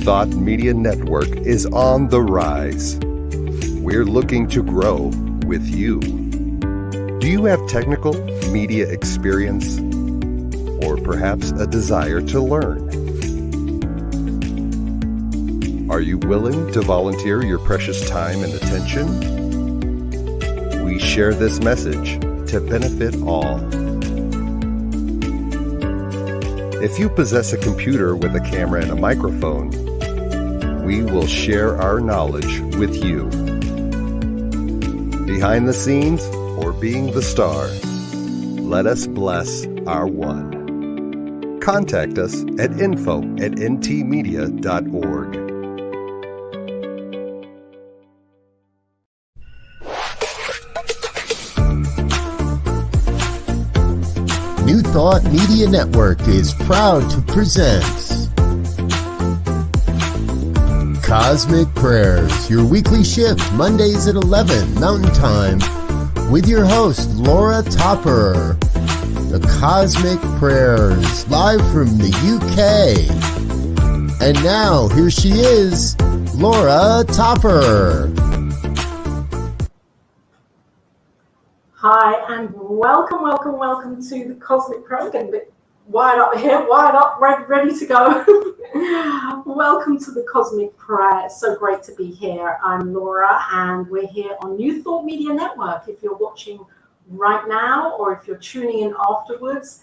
Thought Media Network is on the rise. We're looking to grow with you. Do you have technical media experience or perhaps a desire to learn? Are you willing to volunteer your precious time and attention? We share this message to benefit all. If you possess a computer with a camera and a microphone, we will share our knowledge with you. Behind the scenes or being the star, let us bless our one. Contact us at info@ntmedia.org. New Thought Media Network is proud to present Cosmic Prayers, your weekly shift, Mondays at 11 Mountain Time, with your host, Laura Topper. The Cosmic Prayers, live from the UK. And now, here she is, Laura Topper. Hi, and welcome to the Cosmic Prayer. I'm getting a bit wired up here, ready to go. Welcome to the Cosmic Prayer. It's so great to be here. I'm Laura, and we're here on New Thought Media Network. If you're watching right now, or if you're tuning in afterwards,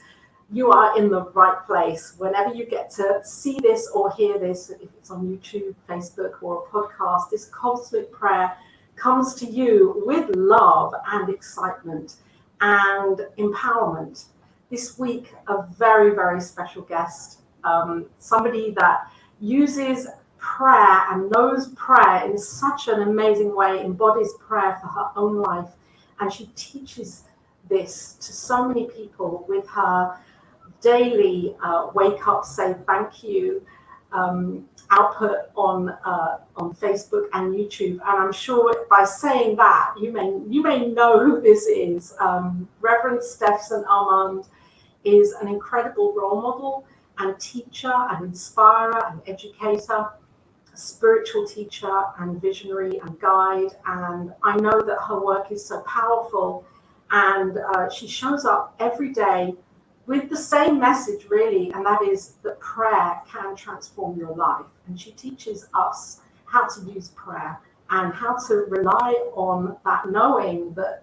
you are in the right place. Whenever you get to see this or hear this, if it's on YouTube, Facebook, or a podcast, this Cosmic Prayer comes to you with love and excitement and empowerment. This week, a very, very special guest, somebody that uses prayer and knows prayer in such an amazing way, embodies prayer for her own life, and she teaches this to so many people with her daily Wake Up Say Thankyou output on Facebook and YouTube. And I'm sure by saying that you may know who this is. Rev Steph St. is an incredible role model and teacher and inspirer and educator, spiritual teacher and visionary and guide. And I know that her work is so powerful, and she shows up every day with the same message, really, and that is that prayer can transform your life. And she teaches us how to use prayer and how to rely on that, knowing that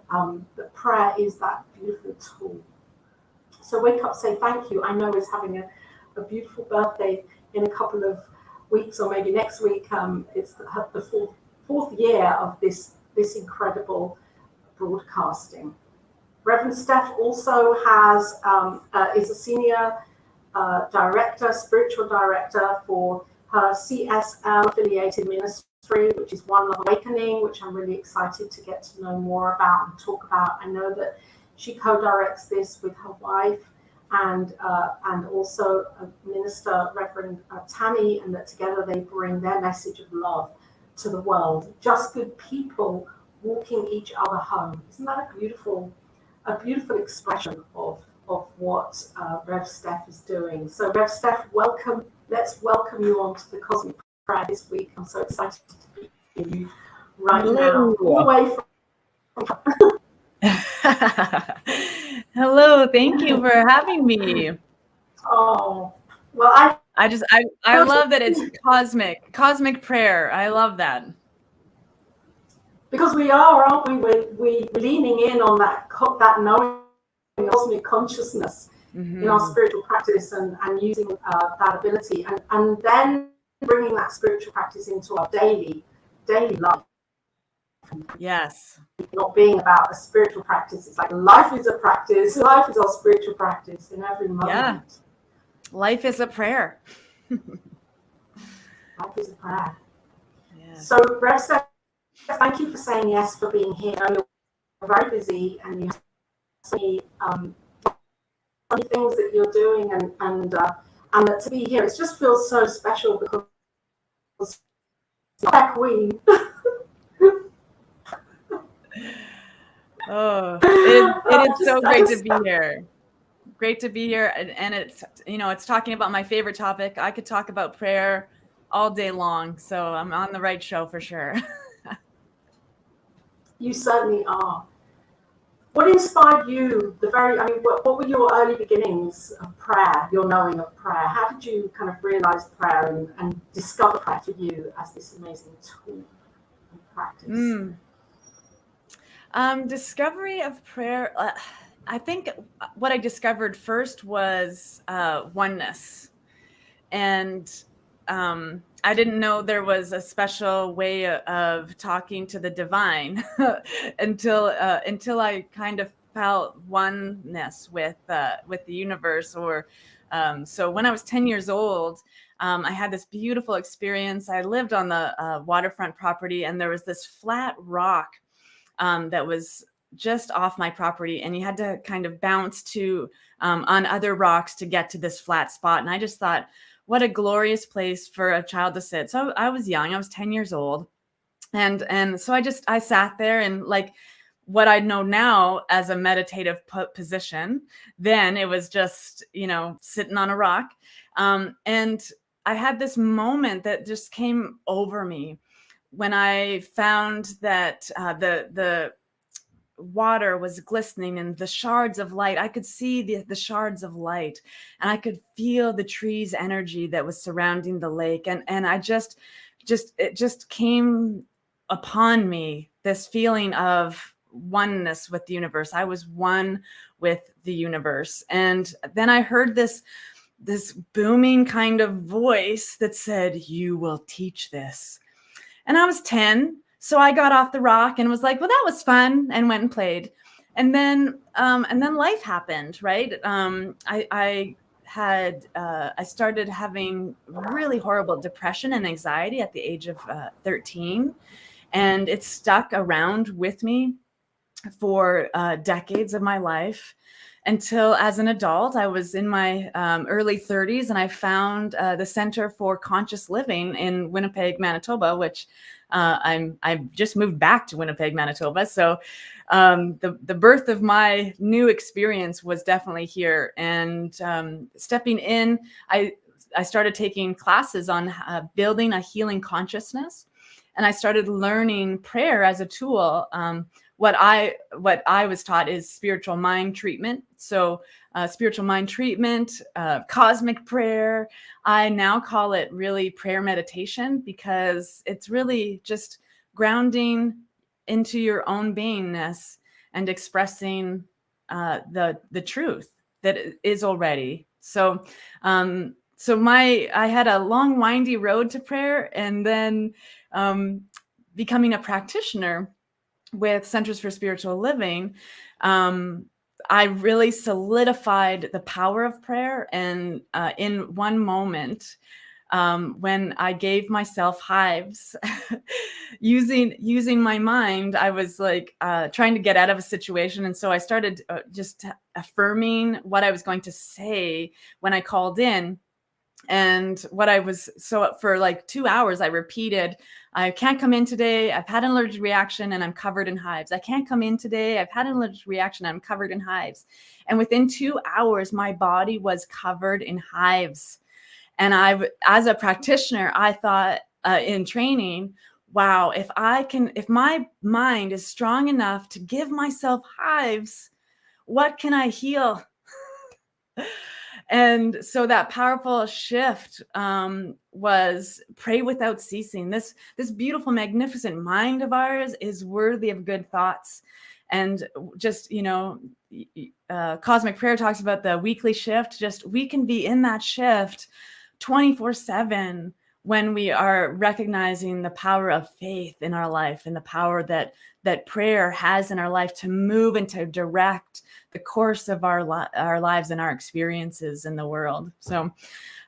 that prayer is that beautiful tool. So Wake Up Say Thankyou, I know, is having a beautiful birthday in a couple of weeks, or maybe next week. It's the fourth year of this incredible broadcasting. Reverend Steph also is a senior director, spiritual director for her CSL affiliated ministry, which is One Love Awakening, which I'm really excited to get to know more about and talk about. I know that she co-directs this with her wife and also Minister Reverend Tammy, and that together they bring their message of love to the world. Just good people walking each other home. Isn't that a beautiful expression of what Rev Steph is doing? So Rev Steph, welcome. Let's welcome you onto the Cosmic Prayer this week. I'm so excited to be with you right now, all the way from Hello, thank you for having me. Oh, well, I love that it's cosmic prayer. I love that. Because we are, aren't we? We're leaning in on that knowing, cosmic consciousness in our spiritual practice, and using that ability, and then bringing that spiritual practice into our daily life. Yes. Not being about a spiritual practice. It's like life is a practice. Life is our spiritual practice in every moment. Yeah. Life is a prayer. Life is a prayer. Yeah. So, Rev Steph, thank you for saying yes, for being here. You're very busy, and you have so many things that you're doing, and that to be here, it just feels so special because you're a queen. Oh, it is so great to be here. Great to be here, and it's it's talking about my favorite topic. I could talk about prayer all day long. So I'm on the right show for sure. You certainly are. What inspired you? What were your early beginnings of prayer? Your knowing of prayer. How did you kind of realize prayer and discover prayer for you as this amazing tool and practice? Discovery of prayer. I think what I discovered first was oneness, and I didn't know there was a special way of talking to the divine until I kind of felt oneness with the universe. So when I was 10 years old, I had this beautiful experience. I lived on the waterfront property, and there was this flat rock that was just off my property, and you had to kind of bounce to on other rocks to get to this flat spot. And I just thought, what a glorious place for a child to sit. So I was young, I was 10 years old. And so I sat there, and like what I know now as a meditative position, then it was just, sitting on a rock. And I had this moment that just came over me when I found that the water was glistening and the shards of light. I could see the shards of light, and I could feel the tree's energy that was surrounding the lake. And I it just came upon me, this feeling of oneness with the universe. I was one with the universe. And then I heard this booming kind of voice that said, "You will teach this." And I was 10. So I got off the rock and was like, well, that was fun, and went and played. And then life happened, right? I started having really horrible depression and anxiety at the age of 13. And it stuck around with me for decades of my life, until as an adult, I was in my early 30s, and I found the Center for Conscious Living in Winnipeg, Manitoba, which I've just moved back to Winnipeg, Manitoba. So the birth of my new experience was definitely here. And stepping in, I started taking classes on building a healing consciousness, and I started learning prayer as a tool. What I was taught is spiritual mind treatment. So spiritual mind treatment, cosmic prayer. I now call it really prayer meditation, because it's really just grounding into your own beingness and expressing the truth that is already. So I had a long, windy road to prayer, and then becoming a practitioner with Centers for Spiritual Living, I really solidified the power of prayer. And in one moment, when I gave myself hives, using my mind, I was like trying to get out of a situation. And so I started just affirming what I was going to say when I called in. And for like 2 hours, I repeated, I can't come in today. I've had an allergic reaction and I'm covered in hives. I can't come in today. I've had an allergic reaction. I'm covered in hives. And within 2 hours, my body was covered in hives. And as a practitioner, I thought in training, wow, if my mind is strong enough to give myself hives, what can I heal? And so that powerful shift was pray without ceasing. This beautiful, magnificent mind of ours is worthy of good thoughts. And just, Cosmic Prayer talks about the weekly shift. Just we can be in that shift 24/7 when we are recognizing the power of faith in our life, and the power that prayer has in our life to move and to direct the course of our lives and our experiences in the world. So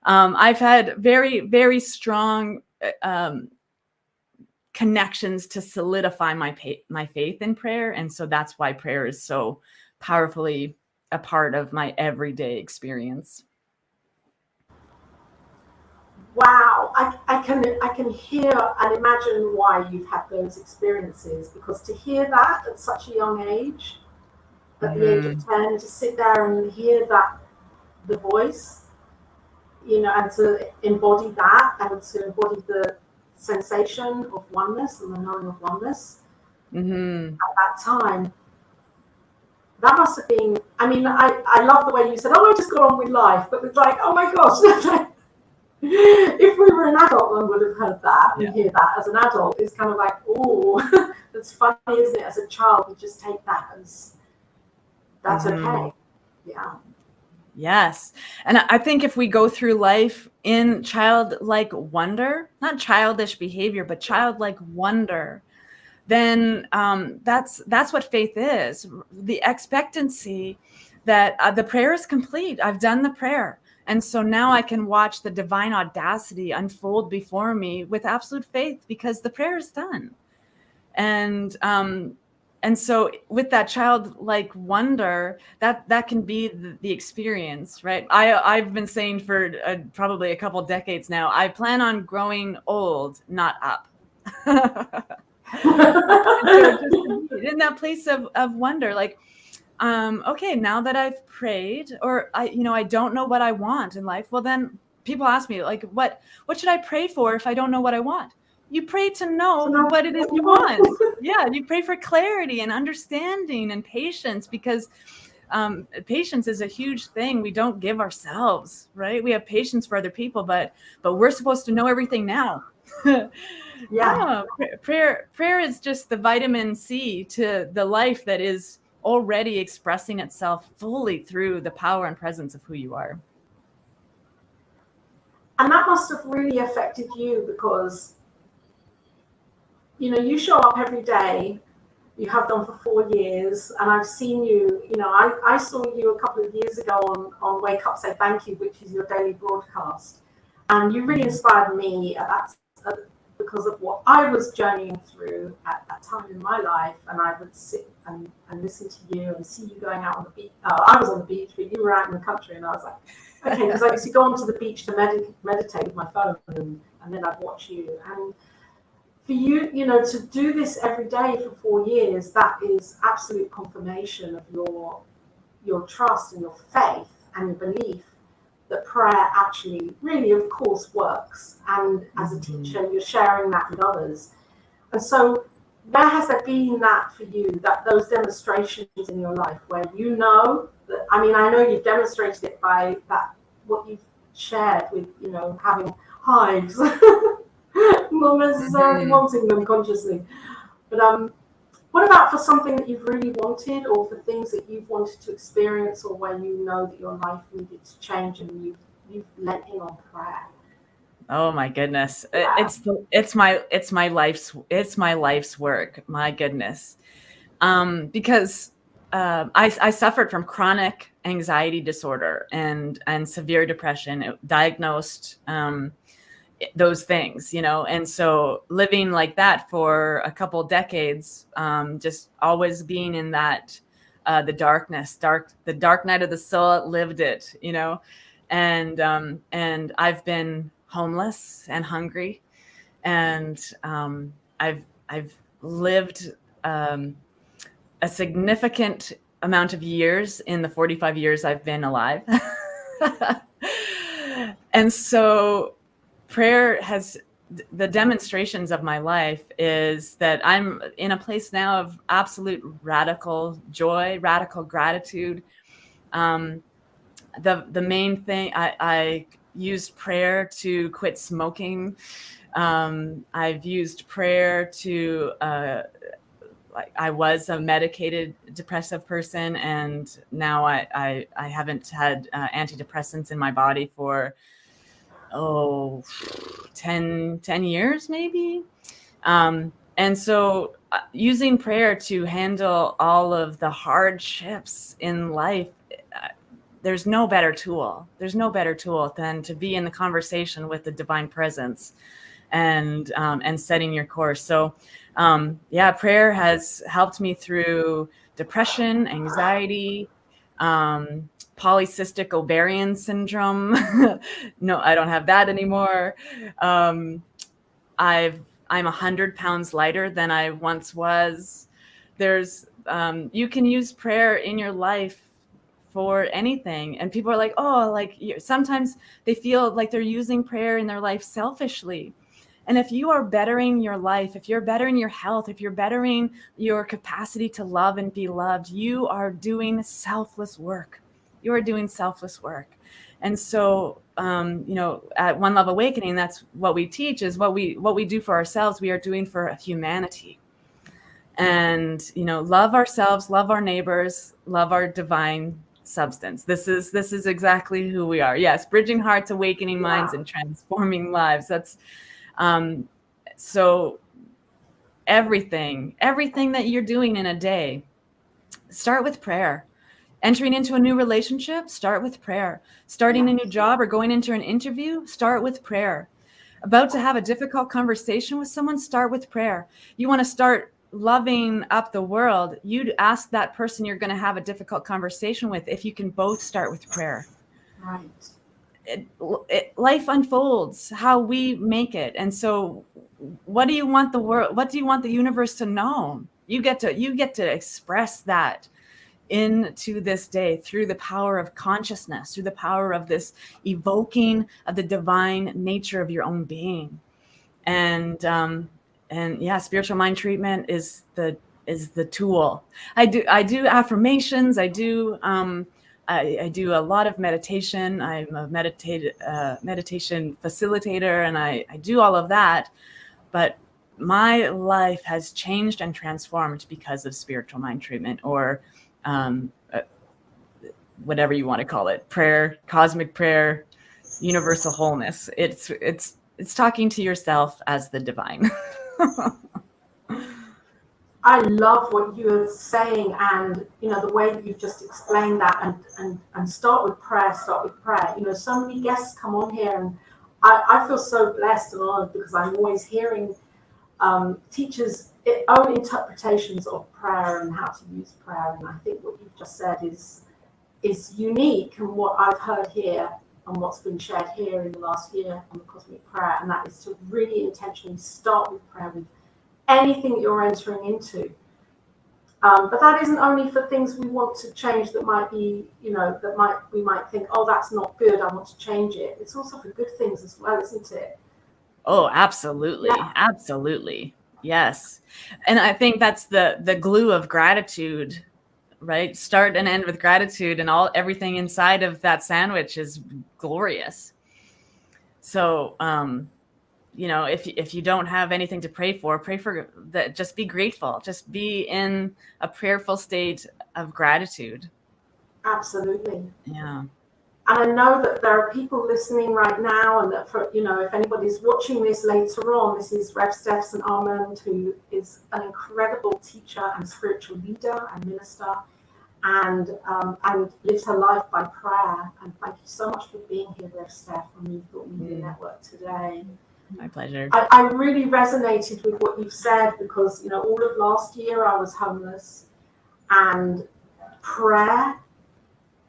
I've had very, very strong connections to solidify my faith in prayer. And so that's why prayer is so powerfully a part of my everyday experience. Wow, I can hear and imagine why you've had those experiences, because to hear that at such a young age, at the age of 10, to sit there and hear the voice, and to embody that, and to embody the sensation of oneness and the knowing of oneness Mm-hmm. at that time. That must have been, I love the way you said, oh, I just got on with life. But it's like, oh my gosh, if we were an adult and would have heard that and hear that as an adult, it's kind of like, oh, that's funny, isn't it? As a child, we just take that as, that's okay. Yeah. Yes. And I think if we go through life in childlike wonder, not childish behavior, but childlike wonder, then that's what faith is. The expectancy that the prayer is complete. I've done the prayer. And so now I can watch the divine audacity unfold before me with absolute faith because the prayer is done. And so with that childlike wonder, that can be the experience, right? I've been saying for probably a couple decades now, I plan on growing old, not up. So just in that place of wonder, like, okay, now that I've prayed, or I don't know what I want in life. Well, then people ask me, like, what should I pray for if I don't know what I want? You pray to know what it is you want. Yeah, you pray for clarity and understanding and patience, because patience is a huge thing we don't give ourselves, right? We have patience for other people, but we're supposed to know everything now. Yeah. Prayer is just the vitamin C to the life that is already expressing itself fully through the power and presence of who you are. And that must have really affected you because, you show up every day. You have done for 4 years, and I've seen you. I saw you a couple of years ago on Wake Up Say Thankyou, which is your daily broadcast, and you really inspired me because of what I was journeying through at that time in my life. And I would sit and listen to you and see you going out on the beach. I was on the beach, but you were out in the country, and I was like, okay, because I used to go onto the beach to meditate with my phone, and then I'd watch you. And for you, to do this every day for 4 years, that is absolute confirmation of your trust and your faith and your belief that prayer actually really, of course, works. And as a teacher, you're sharing that with others. And so where has there been that for you, that those demonstrations in your life where that, I know you've demonstrated it by that, what you've shared with, having hives, not necessarily wanting them consciously. But what about for something that you've really wanted, or for things that you've wanted to experience, or where you know that your life needed to change and you've let in on prayer? Oh my goodness. Yeah. It's my life's work. My goodness. Because I suffered from chronic anxiety disorder and severe depression, diagnosed those things, and so living like that for a couple decades, just always being in that the dark night of the soul, lived it, and I've been homeless and hungry, and I've lived a significant amount of years in the 45 years I've been alive. And so prayer has, the demonstrations of my life is that I'm in a place now of absolute radical joy, radical gratitude. The main thing, I used prayer to quit smoking. I've used prayer to, I was a medicated depressive person, and now I haven't had antidepressants in my body for 10 years maybe. And so using prayer to handle all of the hardships in life, there's no better tool than to be in the conversation with the divine presence and setting your course. So prayer has helped me through depression, anxiety, polycystic ovarian syndrome. No, I don't have that anymore. I'm 100 pounds lighter than I once was. There's you can use prayer in your life for anything. And people are like, oh, like sometimes they feel like they're using prayer in their life selfishly. And if you are bettering your life, if you're bettering your health, if you're bettering your capacity to love and be loved, you are doing selfless work. You are doing selfless work. And so, at One Love Awakening, that's what we teach, is what we do for ourselves, we are doing for humanity. And, love ourselves, love our neighbors, love our divine substance. This is exactly who we are. Yes, bridging hearts, awakening minds, and transforming lives. That's so everything that you're doing in a day, start with prayer. Entering into a new relationship, start with prayer. Starting a new job or going into an interview, start with prayer. About to have a difficult conversation with someone, start with prayer. You want to start loving up the world, you'd ask that person you're going to have a difficult conversation with if you can both start with prayer. Right. Life unfolds how we make it. And so what do you want the universe to know? You get to express that into this day through the power of consciousness, through the power of this evoking of the divine nature of your own being. And spiritual mind treatment is the tool. I do affirmations. I do a lot of meditation. I'm a meditation facilitator, and I do all of that. But my life has changed and transformed because of spiritual mind treatment, or whatever you want to call it, prayer, cosmic prayer, universal wholeness. It's talking to yourself as the divine. I love what you're saying, and the way that you've just explained that, and start with prayer. So many guests come on here, and I feel so blessed and honored, because I'm always hearing teachers' own interpretations of prayer and how to use prayer. And I think what you've just said is unique, and what I've heard here and what's been shared here in the last year on the Cosmic Prayer, and that is to really intentionally start with prayer with anything that you're entering into. But that isn't only for things we want to change that might be, we might think, oh, that's not good, I want to change it. It's also for good things as well, isn't it? Oh, absolutely. Yeah. Absolutely. Yes. And I think that's the glue of gratitude, right? Start and end with gratitude, and everything inside of that sandwich is glorious. So, if you don't have anything to pray for that. Just be grateful. Just be in a prayerful state of gratitude. Absolutely. Yeah. And I know that there are people listening right now, and that if anybody's watching this later on, this is Rev Steph St, who is an incredible teacher and spiritual leader and minister, and lives her life by prayer. And thank you so much for being here, Rev Steph, on the Thought Media Network today. My pleasure. I really resonated with what you've said, because all of last year I was homeless, and prayer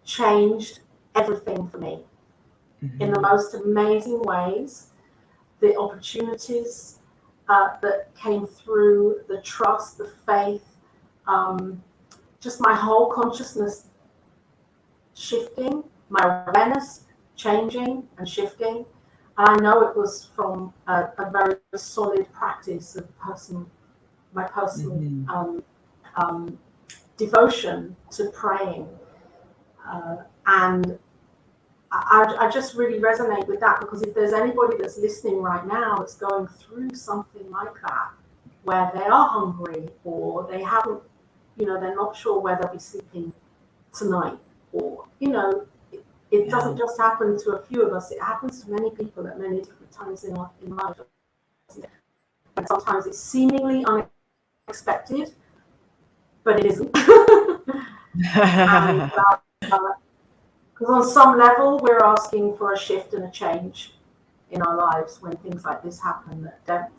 changed everything for me in the most amazing ways. The opportunities that came through, the trust, the faith, just my whole consciousness shifting, my awareness changing and shifting. And I know it was from a very solid practice of my personal devotion to praying. And I just really resonate with that, because if there's anybody that's listening right now that's going through something like that, where they are hungry, or they haven't, they're not sure where they'll be sleeping tonight, or, it doesn't just happen to a few of us, it happens to many people at many different times in life. And sometimes it's seemingly unexpected, but it isn't. Because on some level, we're asking for a shift and a change in our lives when things like this happen, that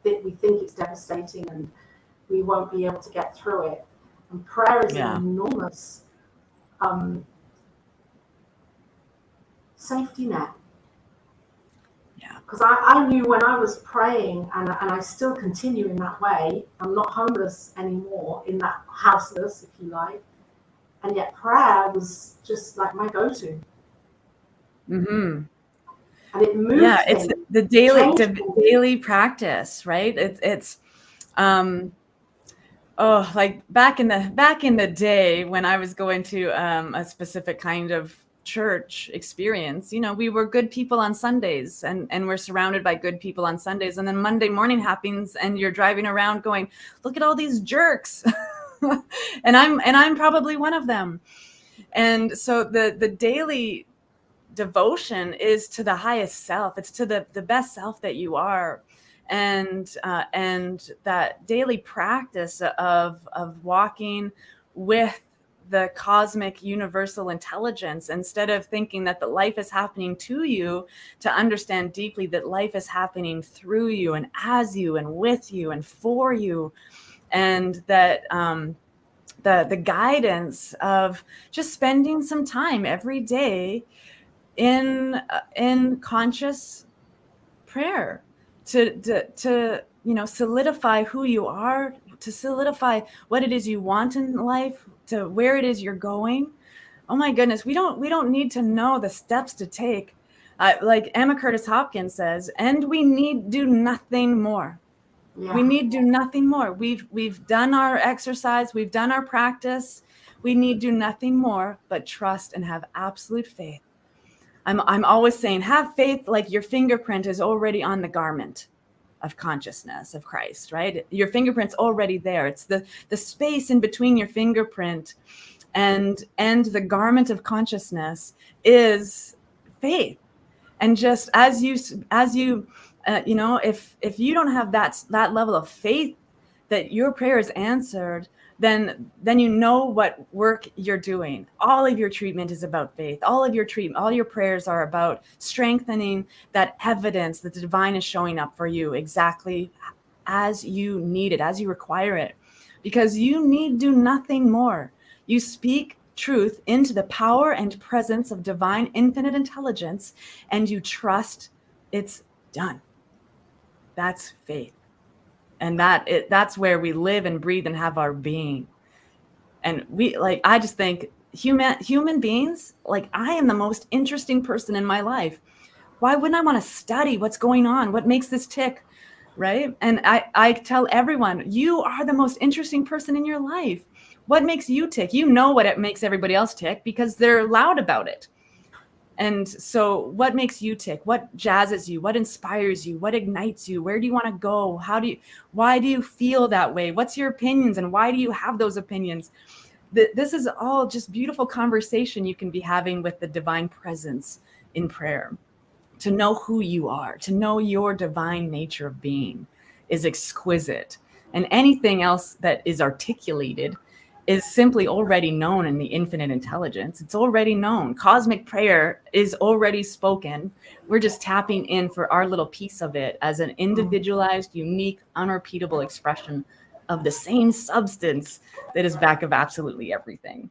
we think it's devastating and we won't be able to get through it. And prayer is an enormous safety net. Yeah. Because I knew when I was praying, and I still continue in that way, I'm not homeless anymore, in that houseless, if you like. and yet prayer was just like my go-to. Mm-hmm. And it moved Yeah, it's things, the changed things. daily practice, right? It's oh, like back in the day when I was going to a specific kind of church experience, you know, we were good people on Sundays, and we're surrounded by good people on Sundays, and then Monday morning happens and you're driving around going, look at all these jerks. and I'm probably one of them. And so the daily devotion is to the highest self. It's to the best self that you are. And that daily practice of walking with the cosmic universal intelligence, instead of thinking that the life is happening to you, to understand deeply that life is happening through you and as you and with you and for you. And that the guidance of just spending some time every day in conscious prayer to you know, solidify who you are, to solidify what it is you want in life, to where it is you're going. Oh my goodness, we don't need to know the steps to take. Like Emma Curtis Hopkins says, and we need do nothing more. Yeah. We need do nothing more. We've done our exercise, we've done our practice. We need do nothing more but trust and have absolute faith. I'm always saying, have faith like your fingerprint is already on the garment of consciousness of Christ, right? Your fingerprint's already there. It's the space in between your fingerprint and the garment of consciousness is faith. And just as you you know, if you don't have that level of faith that your prayer is answered, then you know what work you're doing. All of your treatment is about faith. All your prayers are about strengthening that evidence that the divine is showing up for you exactly as you need it, as you require it, because you need do nothing more. You speak truth into the power and presence of divine infinite intelligence, and you trust it's done. That's faith. And that's where we live and breathe and have our being. And I just think human beings, like, I am the most interesting person in my life. Why wouldn't I want to study what's going on? What makes this tick? Right? And I tell everyone, you are the most interesting person in your life. What makes you tick? You know what it makes everybody else tick because they're loud about it. And so what makes you tick? What jazzes you? What inspires you? What ignites you? Where do you want to go? Why do you feel that way? What's your opinions and why do you have those opinions? This is all just beautiful conversation you can be having with the divine presence in prayer. To know who you are, to know your divine nature of being is exquisite. And anything else that is articulated is simply already known in the infinite intelligence. It's already known. Cosmic prayer is already spoken. We're just tapping in for our little piece of it as an individualized, unique, unrepeatable expression of the same substance that is back of absolutely everything.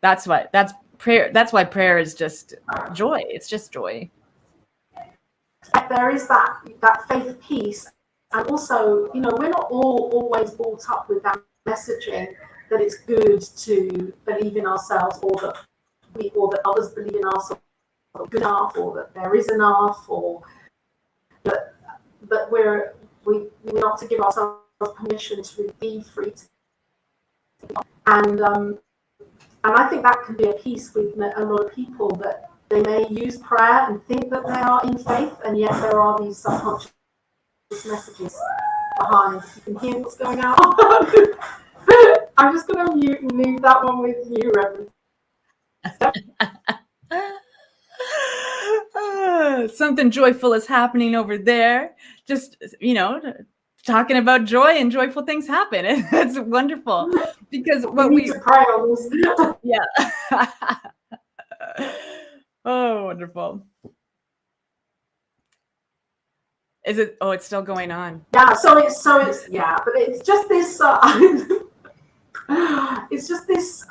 That's why prayer is just joy. It's just joy. There is that faith piece, and also, you know, we're not all always brought up with that messaging that it's good to believe in ourselves, or that others believe in us, or good enough, or that there is enough, or that we're not to give ourselves permission to be free. And I think that can be a piece with a lot of people, that they may use prayer and think that they are in faith, and yet there are these subconscious messages behind. You can hear what's going on. I'm just going to mute and leave that one with you, Reverend. Something joyful is happening over there. Just, you know, talking about joy and joyful things happen. It's wonderful because what we need to pray on this. Yeah. Oh, wonderful. Is it? Oh, it's still going on. Yeah. So it's yeah, but it's just this. It's just this.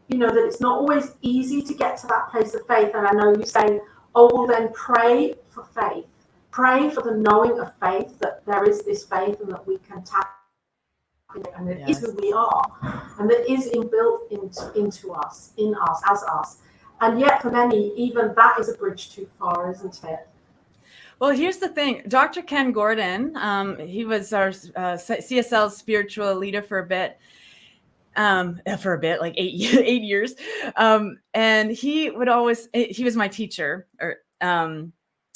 You know, that it's not always easy to get to that place of faith. And I know you say, oh, well, then pray for faith. Pray for the knowing of faith, that there is this faith and that we can tap and it is who we are, and that is inbuilt into us, in us, as us. And yet for many, even that is a bridge too far, isn't it? Well, here's the thing. Dr. Ken Gordon, he was our CSL's spiritual leader for a bit, like 8 years. And he was my teacher in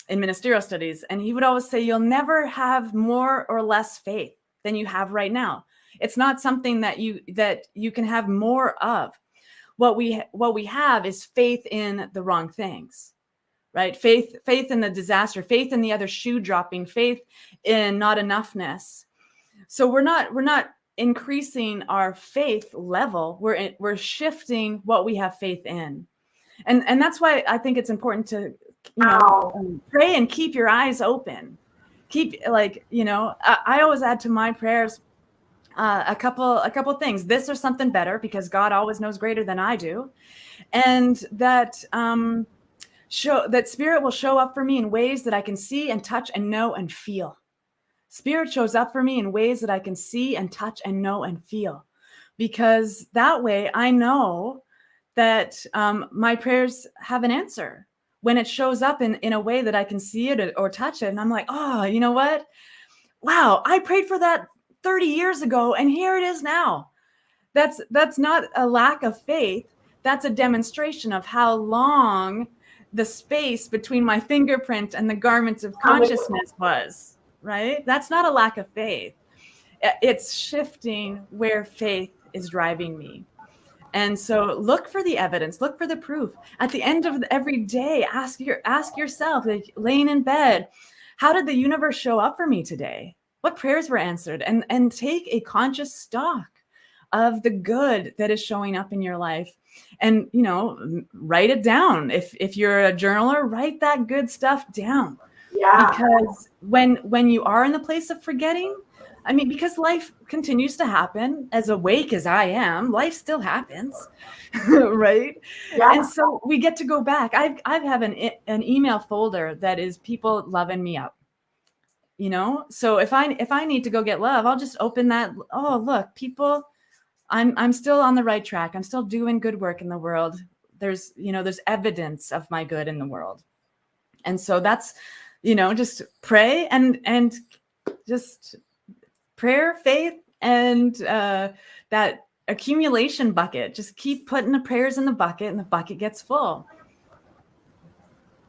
ministerial studies. And he would always say, you'll never have more or less faith than you have right now. It's not something that you can have more of. What we have is faith in the wrong things, right? Faith in the disaster, faith in the other shoe dropping, faith in not enoughness. So we're not increasing our faith level. We're shifting what we have faith in. And that's why I think it's important to, pray and keep your eyes open. I always add to my prayers a couple things. This or something better, because God always knows greater than I do. And that that Spirit will show up for me in ways that I can see and touch and know and feel. Spirit shows up for me in ways that I can see and touch and know and feel, because that way I know that my prayers have an answer when it shows up in a way that I can see it or touch it. And I'm like, oh, you know what? Wow, I prayed for that 30 years ago and here it is now. That's not a lack of faith. That's a demonstration of how long the space between my fingerprint and the garments of consciousness was, right? That's not a lack of faith. It's shifting where faith is driving me. And so look for the evidence, look for the proof. At the end of every day, ask yourself, like laying in bed, how did the universe show up for me today? What prayers were answered? And take a conscious stock of the good that is showing up in your life. And, write it down. If you're a journaler, write that good stuff down. Yeah. Because when you are in the place of forgetting, because life continues to happen, as awake as I am, life still happens, right? Yeah. And so we get to go back. I have an email folder that is people loving me up, So if I need to go get love, I'll just open that. Oh, look, people, I'm still on the right track. I'm still doing good work in the world. There's evidence of my good in the world. And so that's, just pray and just prayer, faith, and that accumulation bucket. Just keep putting the prayers in the bucket and the bucket gets full.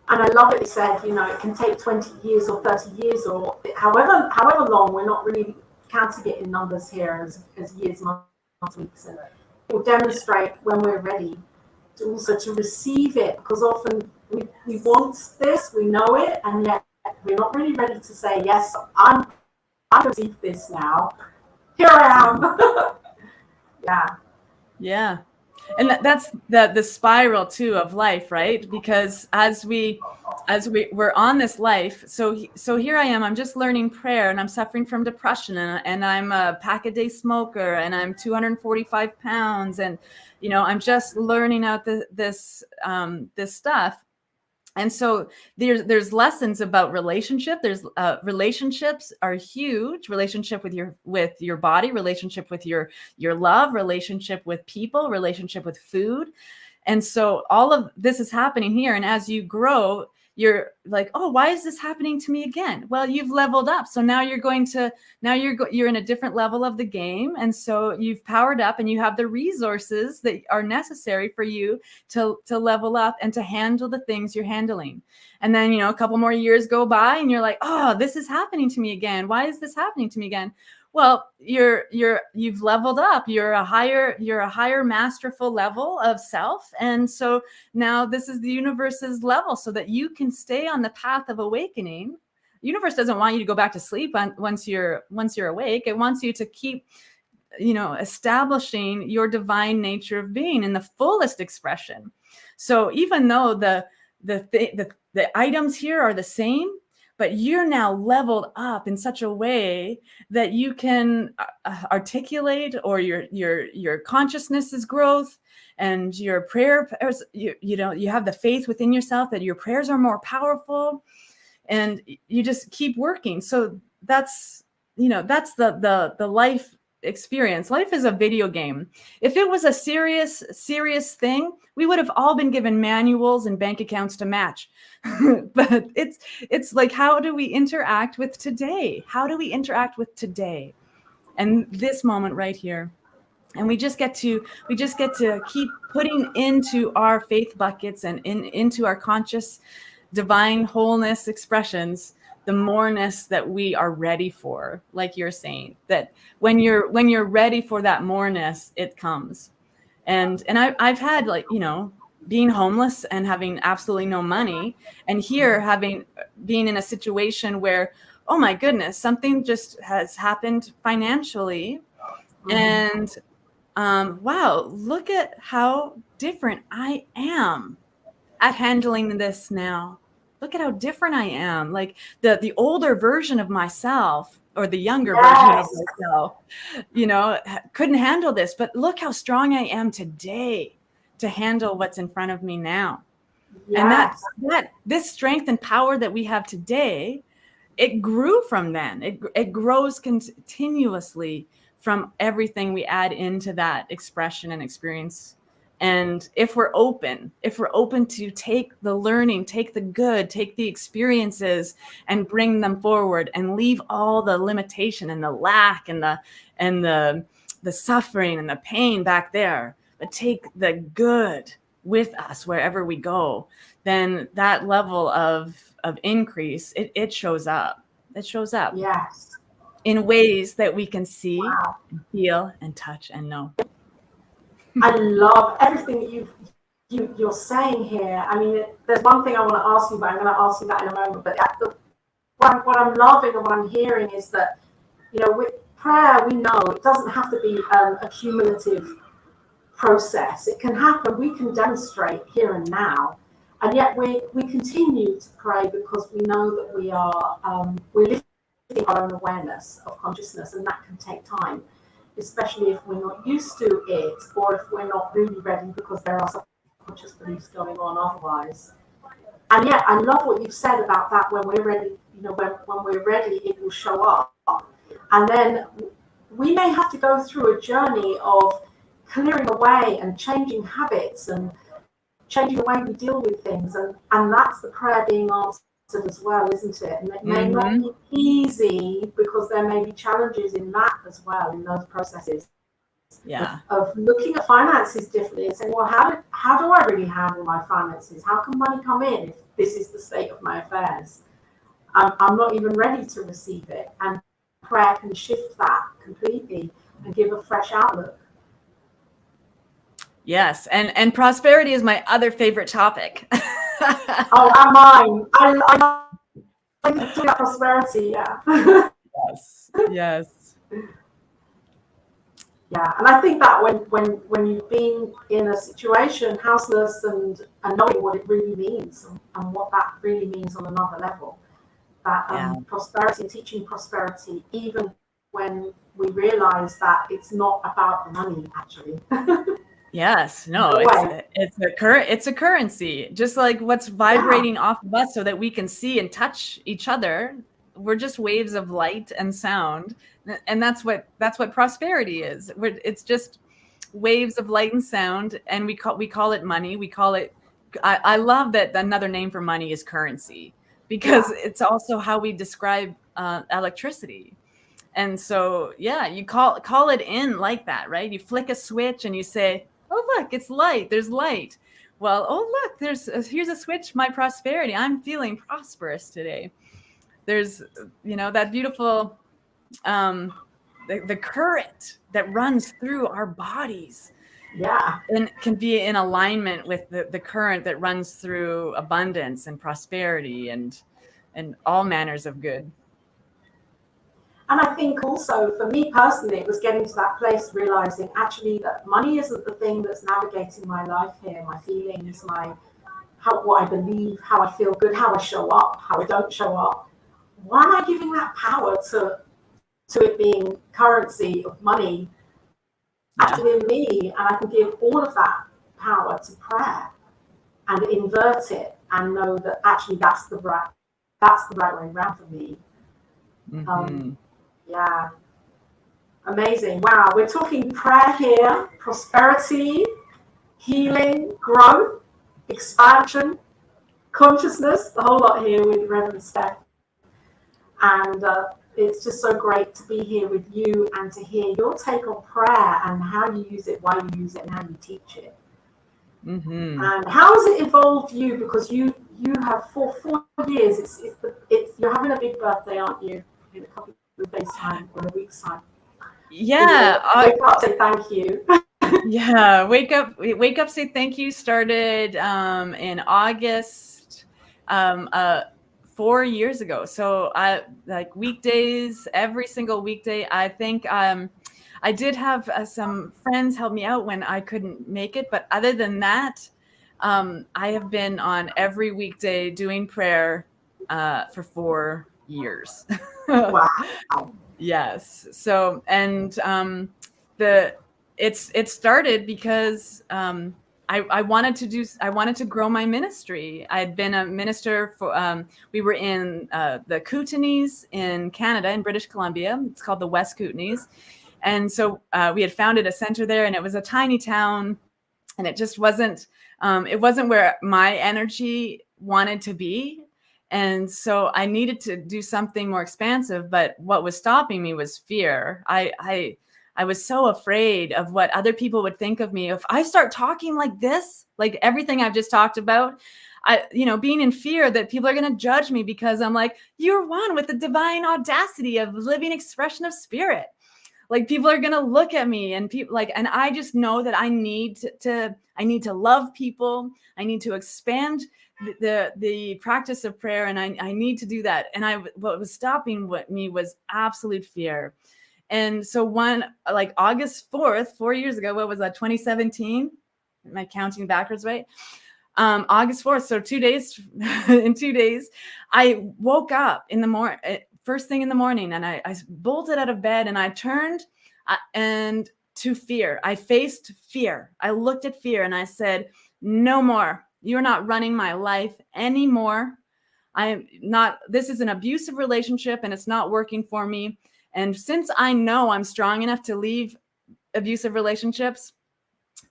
And I love it. It said, it can take 20 years or 30 years or however long. We're not really counting it in numbers here as years, months, weeks. And it will demonstrate when we're ready to receive it, because often we want this, we know it, and yet we're not really ready to say, yes, I'm going to receive this now. Here I am. Yeah. And that's the spiral too of life, right? Because as we're on this life, so here I am, I'm just learning prayer, and I'm suffering from depression, and I'm a pack-a-day smoker, and I'm 245 pounds, and I'm just learning out this stuff. And so there's lessons about relationship. There's relationships are huge. Relationship with your body, relationship with your love, relationship with people, relationship with food. And so all of this is happening here. And as you grow, you're like, oh, why is this happening to me again? Well, you've leveled up. So now you're in a different level of the game. And so you've powered up and you have the resources that are necessary for you to level up and to handle the things you're handling. And then, a couple more years go by and you're like, oh, this is happening to me again. Why is this happening to me again? Well, you've leveled up. You're a higher masterful level of self. And so now this is the universe's level so that you can stay on the path of awakening. The universe doesn't want you to go back to sleep once you're awake. It wants you to keep, establishing your divine nature of being in the fullest expression. So even though the items here are the same, but you're now leveled up in such a way that you can articulate, or your consciousness's growth and your prayer. You have the faith within yourself that your prayers are more powerful, and you just keep working. So that's the life experience. Life is a video game. If it was a serious thing, we would have all been given manuals and bank accounts to match. But it's like, how do we interact with today? How do we interact with today? And this moment right here. And we just get to keep putting into our faith buckets and into our conscious divine wholeness expressions the moreness that we are ready for. Like you're saying, that when you're ready for that moreness, it comes. And I've had, like, being homeless and having absolutely no money, and here being in a situation where, oh my goodness, something just has happened financially. And wow, look at how different I am at handling this now. Look at how different I am. Like the older version of myself, or the younger version of myself, couldn't handle this. But look how strong I am today to handle what's in front of me now. Yes. And this strength and power that we have today, it grew from then. It grows continuously from everything we add into that expression and experience. And if we're open to take the learning, take the good, take the experiences and bring them forward, and leave all the limitation and the lack and the suffering and the pain back there, but take the good with us wherever we go, then that level of increase, it shows up. It shows up. Yes. In ways that we can see, and feel, and touch, and know. I love everything that you're saying here. I mean, there's one thing I want to ask you, but I'm going to ask you that in a moment. But what I'm loving and what I'm hearing is that, with prayer, we know it doesn't have to be a cumulative process. It can happen. We can demonstrate here and now, and yet we continue to pray because we know that we're lifting our own awareness of consciousness, and that can take time, especially if we're not used to it, or if we're not really ready because there are subconscious beliefs going on otherwise. And yet, I love what you've said about that. When we're ready, when we're ready, it will show up. And then we may have to go through a journey of clearing away and changing habits and changing the way we deal with things. And that's the prayer being answered as well, isn't it? And it may not be easy, because there may be challenges in that as well, in those processes. Yeah. Of looking at finances differently and saying, well, how do I really handle my finances? How can money come in if this is the state of my affairs? I'm not even ready to receive it. And prayer can shift that completely and give a fresh outlook. Yes, and prosperity is my other favorite topic. Oh, and mine. I like to about prosperity, yeah. Yes. Yeah, and I think that when you've been in a situation, houseless, and knowing what it really means and what that really means on another level, that prosperity and teaching prosperity, even when we realize that it's not about the money, actually. Yes, no, it's a currency, just like what's vibrating off of us, so that we can see and touch each other. We're just waves of light and sound, and that's what prosperity is. It's just waves of light and sound, and we call it money. We call it. I love that another name for money is currency, because it's also how we describe electricity. And so, you call it in like that, right? You flick a switch and you say, oh, look, it's light. There's light. Well, oh, look, here's a switch, my prosperity. I'm feeling prosperous today. There's, that beautiful, the current that runs through our bodies. Yeah. And can be in alignment with the current that runs through abundance and prosperity and all manners of good. And I think also, for me personally, it was getting to that place, realizing actually that money isn't the thing that's navigating my life here, my feelings, what I believe, how I feel good, how I show up, how I don't show up. Why am I giving that power to it being currency of money actually in me? And I can give all of that power to prayer and invert it, and know that actually that's the right way around for me. Mm-hmm. Amazing. Wow. We're talking prayer here, prosperity, healing, growth, expansion, consciousness, the whole lot here with Rev Steph. And it's just so great to be here with you and to hear your take on prayer and how you use it, why you use it, and how you teach it. Mm-hmm. And how has it involved you? Because you have for 4 years. It's you're having a big birthday, aren't you? In a couple of days' time or a week's time. Yeah. Wake Up Say Thankyou. Yeah. Wake Up Say Thankyou started in August 4 years ago. So I like weekdays, every single weekday. I think I did have some friends help me out when I couldn't make it. But other than that, I have been on every weekday doing prayer for 4 years. Wow. Yes. So, and it started because I wanted to grow my ministry. I had been a minister for we were in the Kootenays in Canada, in British Columbia. It's called the West Kootenays. And so we had founded a center there, and it was a tiny town, and it just wasn't where my energy wanted to be. And so I needed to do something more expansive, but what was stopping me was fear. I was so afraid of what other people would think of me if I start talking like this, like everything I've just talked about. Being in fear that people are going to judge me because I'm like, you're one with the divine audacity of living expression of spirit. Like people are going to look at me and and I just know that I need to love people. I need to expand the practice of prayer, and I need to do that. And what was stopping me was absolute fear. And so August 4th, 4 years ago, what was that, 2017? Am I counting backwards, right? August 4th. So 2 days, in 2 days, I woke up in the morning, first thing in the morning, and I bolted out of bed, and I turned and to fear. I faced fear. I looked at fear and I said, no more. You're not running my life anymore. This is an abusive relationship and it's not working for me. And since I know I'm strong enough to leave abusive relationships,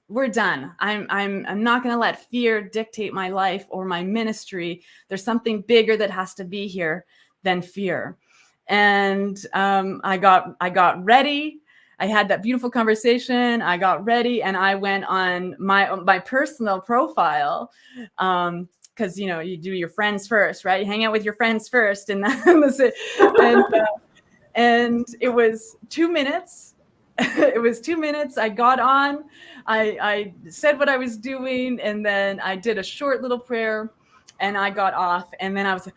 we're done. I'm not going to let fear dictate my life or my ministry. There's something bigger that has to be here than fear. And I got ready. I had that beautiful conversation. I got ready and I went on my personal profile. Because you do your friends first, right? You hang out with your friends first, and and it was 2 minutes. It was 2 minutes. I got on. I said what I was doing, and then I did a short little prayer, and I got off. And then I was like,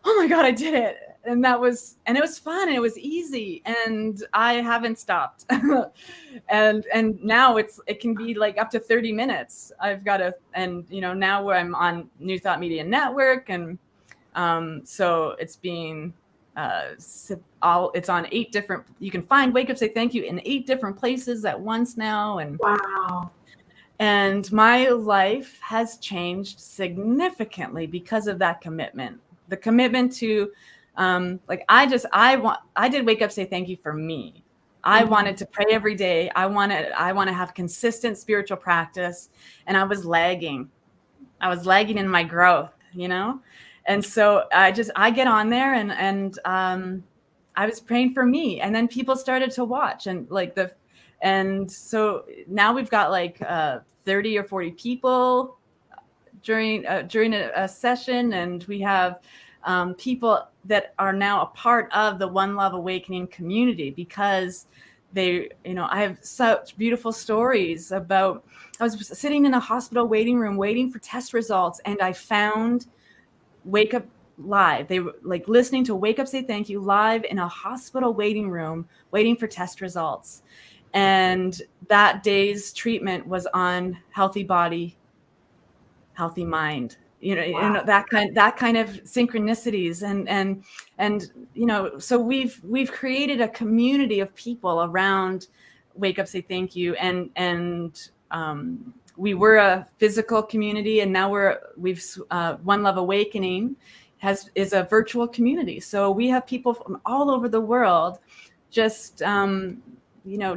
"Oh my God, I did it!" And it was fun, and it was easy, and I haven't stopped. and now it can be like up to 30 minutes. Now where I'm on New Thought Media Network, and so it's being it's on 8 different. You can find Wake Up Say Thankyou in 8 different places at once now, and wow. And my life has changed significantly because of that commitment. The commitment to I did Wake Up Say Thankyou for me. I wanted to pray every day. I want to have consistent spiritual practice, and I was lagging. In my growth, And so I get on there and I was praying for me, and then people started to watch, and so now we've got 30 or 40 people during a session, and we have people that are now a part of the One Love Awakening community because I have such beautiful stories about. I was sitting in a hospital waiting room waiting for test results, and I found Wake Up live. They were listening to Wake Up Say Thankyou live in a hospital waiting room waiting for test results. And that day's treatment was on healthy body, healthy mind. Wow. That kind of synchronicities, and so we've created a community of people around Wake Up Say Thankyou, and we were a physical community, and now we've One Love Awakening is a virtual community. So we have people from all over the world just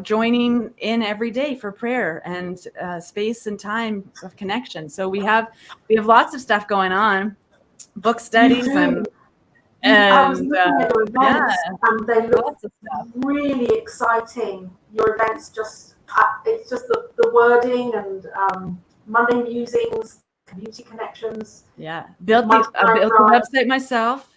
joining in every day for prayer and space and time of connection. So we have lots of stuff going on, book studies and I was looking at your events, and they look really exciting. Your events it's just the wording and Monday musings, community connections. Yeah, I built the website myself.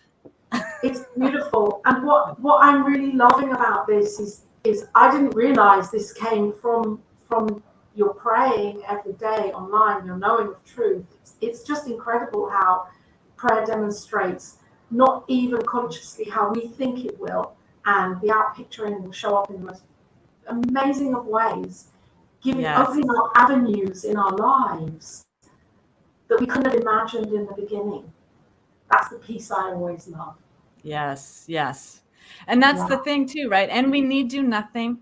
It's beautiful, and what I'm really loving about this is I didn't realize this came from your praying every day online, your knowing of truth. It's just incredible how prayer demonstrates, not even consciously, how we think it will, and the outpicturing will show up in the most amazing of ways, opening up avenues in our lives that we couldn't have imagined in the beginning. That's the piece I always love. Yes. And that's the thing too, right? And we need do nothing,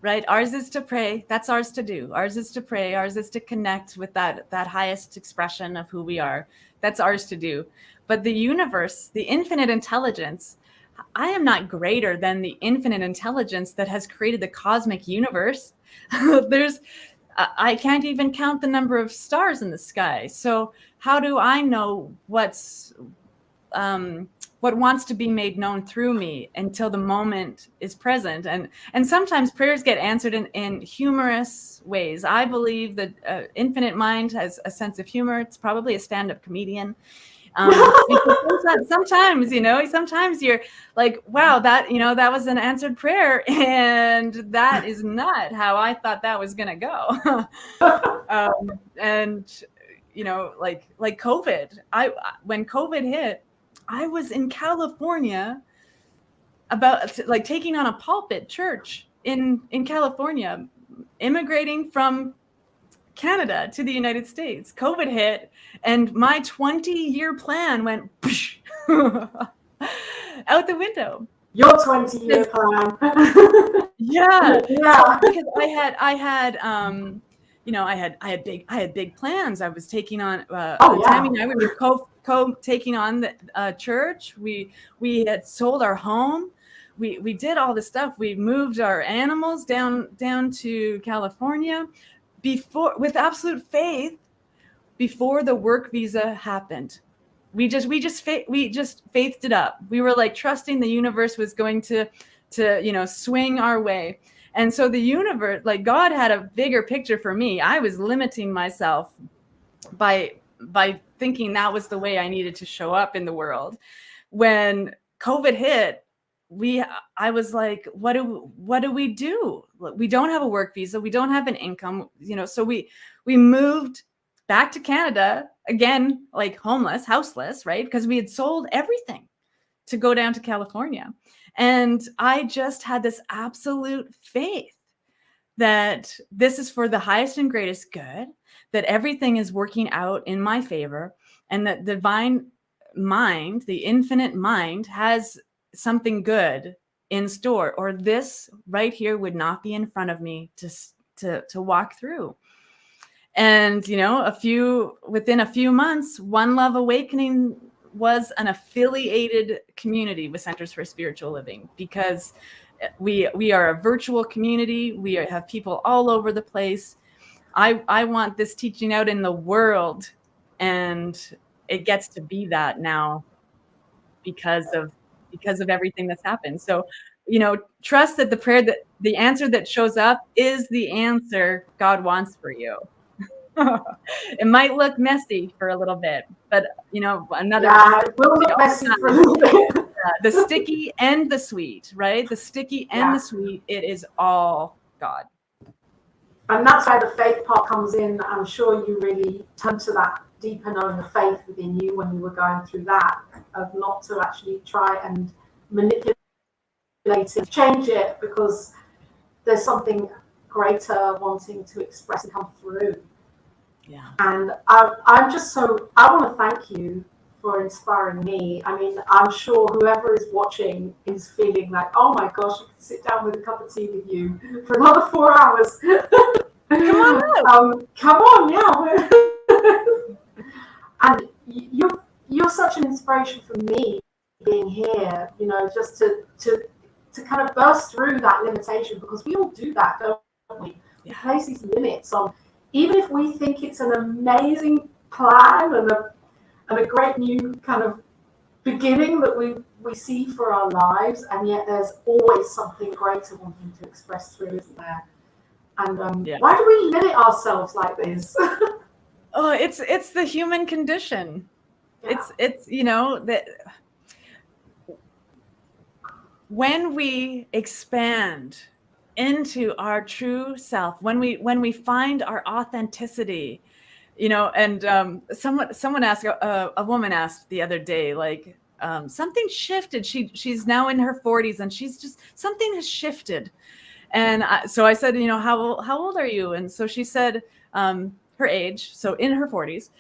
right? Ours is to pray. That's ours to do. Ours is to pray. Ours is to connect with that highest expression of who we are. That's ours to do. But the universe, the infinite intelligence, I am not greater than the infinite intelligence that has created the cosmic universe. I can't even count the number of stars in the sky. So how do I know what wants to be made known through me until the moment is present? And sometimes prayers get answered in humorous ways. I believe that infinite mind has a sense of humor. It's probably a stand-up comedian. Sometimes you're like, wow, that was an answered prayer, and that is not how I thought that was gonna go. And like COVID, when COVID hit, I was in California about taking on a pulpit church in California, immigrating from Canada to the United States. COVID hit, and my 20-year plan went out the window. Your 20-year plan. Yeah. So, because I had big plans. I was taking on Tammy and I, we were taking on the church. We had sold our home. We did all this stuff. We moved our animals down to California with absolute faith before the work visa happened. We just faithed it up. We were trusting the universe was going to swing our way. And so the universe, God had a bigger picture for me. I was limiting myself by thinking that was the way I needed to show up in the world. When COVID hit, I was like, what do we do? We don't have a work visa. We don't have an income, so we moved back to Canada again, homeless, houseless, right? Because we had sold everything to go down to California. And I just had this absolute faith that this is for the highest and greatest good, that everything is working out in my favor, and that divine mind, the infinite mind, has something good in store, or this right here would not be in front of me to walk through. And within a few months, One Love Awakening was an affiliated community with Centers for Spiritual Living, because we are a virtual community. We have people all over the place. I want this teaching out in the world, and it gets to be that now because of everything that's happened. So, trust that the prayer, that the answer that shows up is the answer God wants for you. It might look messy for a little bit, but it will look messy for a little bit. The sticky and the sweet, right? The sticky and the sweet, it is all God. And that's where the faith part comes in. I'm sure you really turned to that deeper knowing of faith within you when you were going through that, of not to actually try and manipulate it, change it, because there's something greater wanting to express and come through. Yeah. And I want to thank you for inspiring me. I mean, I'm sure whoever is watching is feeling like, oh my gosh, I could sit down with a cup of tea with you for another 4 hours. Come on, yeah. And you're such an inspiration for me being here, just to kind of burst through that limitation, because we all do that, don't we? We place these limits on, even if we think it's an amazing plan and a great new kind of beginning that we see for our lives, and yet there's always something greater wanting to express through, isn't there? And why do we limit ourselves like this? Oh, it's the human condition. Yeah. It's you know, that when we expand into our true self, when we find our authenticity, you know, and someone asked, a woman asked the other day, like, something shifted. She's now in her 40s, and she's just, something has shifted. And so I said, you know, how old are you? And so she said her age, so in her 40s,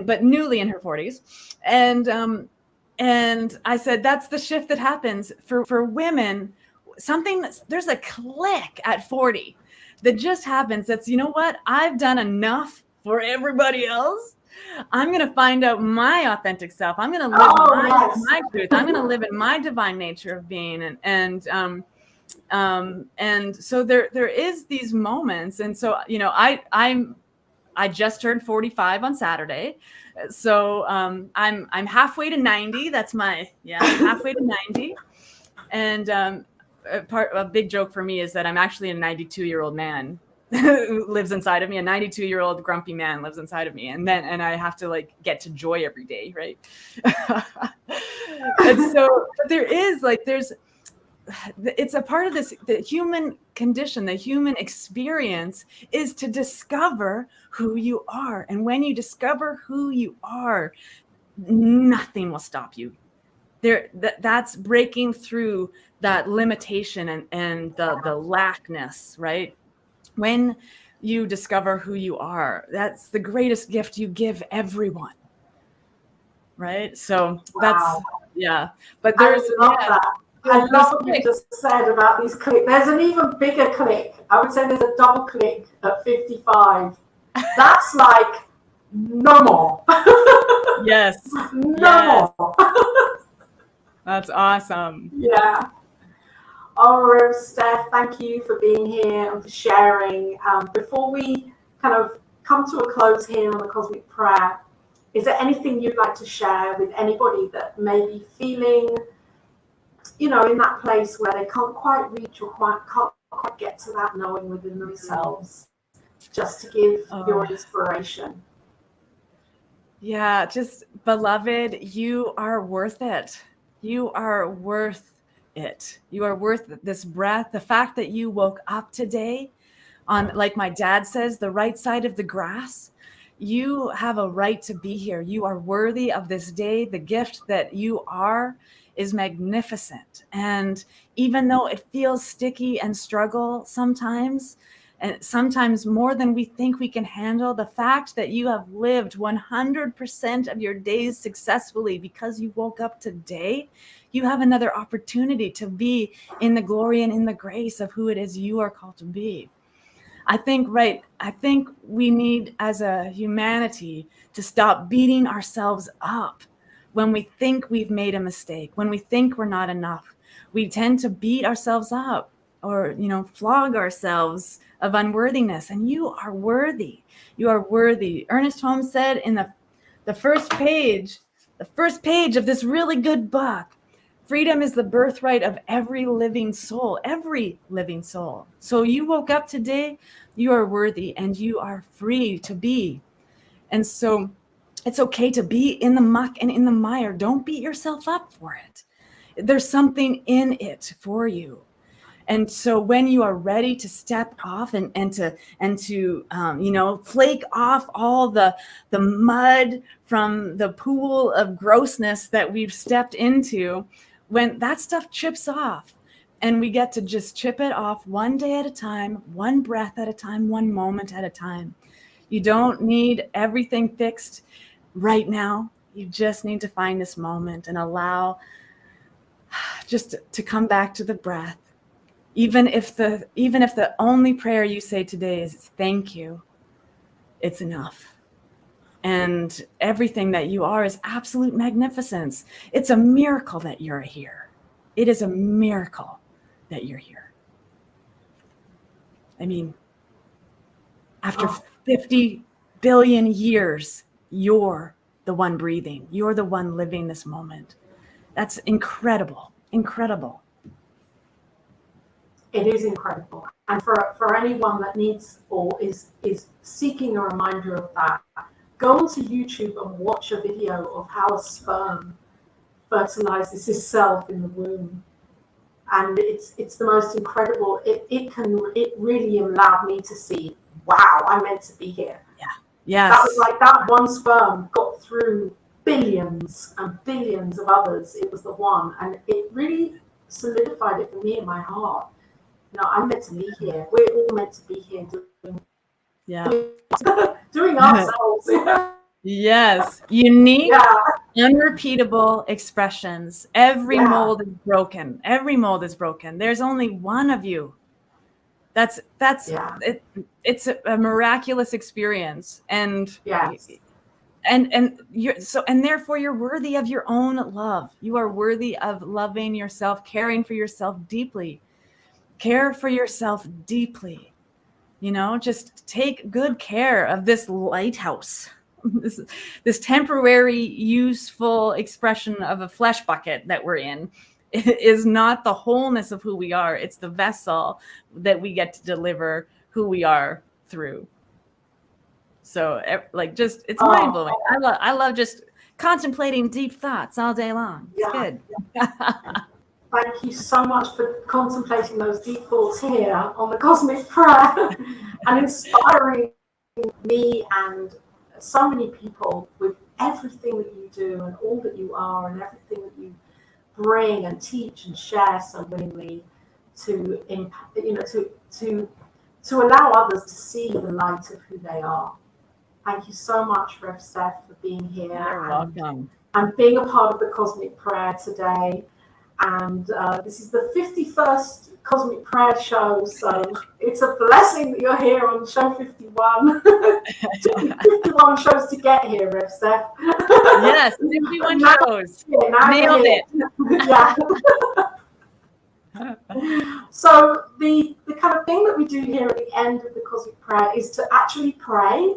but newly in her 40s. And I said, that's the shift that happens for women. There's a click at 40 that just happens. That's, you know what? I've done enough for everybody else. I'm going to find out my authentic self. I'm going to live my truth. I'm going to live in my divine nature of being. And so there is these moments. And so, you know, I just turned 45 on Saturday. So I'm halfway to 90. That's halfway to 90. And a big joke for me is that I'm actually a 92-year-old man who lives inside of me. A 92-year-old grumpy man lives inside of me. And I have to, like, get to joy every day, right? And so it's a part of this, the human condition, the human experience is to discover who you are. And when you discover who you are, nothing will stop you. That's breaking through that limitation and the lackness, right? When you discover who you are, that's the greatest gift you give everyone, right? So that's, but there's, I love that. I love what you just said about these clicks. There's an even bigger click. I would say there's a double click at 55. That's like no more. Yes. No more. That's awesome. Yeah. Oh, Rev Steph, thank you for being here and for sharing. Before we kind of come to a close here on the Cosmic Prayer, is there anything you'd like to share with anybody that may be feeling, you know, in that place where they can't quite reach or can't quite get to that knowing within themselves, just to give your inspiration? Yeah, just, beloved, you are worth it. You are worth it. You are worth this breath. The fact that you woke up today on, like my dad says, the right side of the grass, you have a right to be here. You are worthy of this day. The gift that you are is magnificent. And even though it feels sticky and struggle sometimes, and sometimes more than we think we can handle, the fact that you have lived 100% of your days successfully because you woke up today, you have another opportunity to be in the glory and in the grace of who it is you are called to be. I think we need, as a humanity, to stop beating ourselves up when we think we've made a mistake, when we think we're not enough. We tend to beat ourselves up or, you know, flog ourselves of unworthiness. And you are worthy. You are worthy. Ernest Holmes said in the first page of this really good book, freedom is the birthright of every living soul, every living soul. So you woke up today, you are worthy and you are free to be. And so it's okay to be in the muck and in the mire. Don't beat yourself up for it. There's something in it for you. And so when you are ready to step off and to you know, flake off all the mud from the pool of grossness that we've stepped into, when that stuff chips off and we get to just chip it off one day at a time, one breath at a time, one moment at a time. You don't need everything fixed right now. You just need to find this moment and allow just to come back to the breath. Even if the only prayer you say today is thank you, it's enough. And everything that you are is absolute magnificence. It's a miracle that you're here. It is a miracle that you're here. I mean, after 50 billion years, you're the one breathing. You're the one living this moment. That's incredible. Incredible. It is incredible. And for anyone that needs or is seeking a reminder of that, go onto YouTube and watch a video of how a sperm fertilizes itself in the womb. And it's the most incredible. It really allowed me to see, wow, I'm meant to be here. Yeah. Yes. That was like that one sperm got through billions and billions of others. It was the one, and it really solidified it for me in my heart. You know, I'm meant to be here. We're all meant to be here doing ourselves. Yes. Unique, unrepeatable expressions. Every mold is broken. Every mold is broken. There's only one of you. That's it. It's a miraculous experience, and you're so, and therefore you're worthy of your own love. You are worthy of loving yourself, caring for yourself deeply. Care for yourself deeply. You know, just take good care of this lighthouse. This temporary useful expression of a flesh bucket that we're in is not the wholeness of who we are. It's the vessel that we get to deliver who we are through. So like, just, it's mind blowing. I love just contemplating deep thoughts all day long. It's good. Thank you so much for contemplating those deep thoughts here on the Cosmic Prayer and inspiring me and so many people with everything that you do and all that you are and everything that you bring and teach and share so willingly to allow others to see the light of who they are. Thank you so much, Rev Steph, for being here. You're welcome. And being a part of the Cosmic Prayer today. And this is the 51st Cosmic Prayer show, so it's a blessing that you're here on show 51. 51 shows to get here, Rev Steph. Yes, 51 shows. Nailed it. So the kind of thing that we do here at the end of the Cosmic Prayer is to actually pray.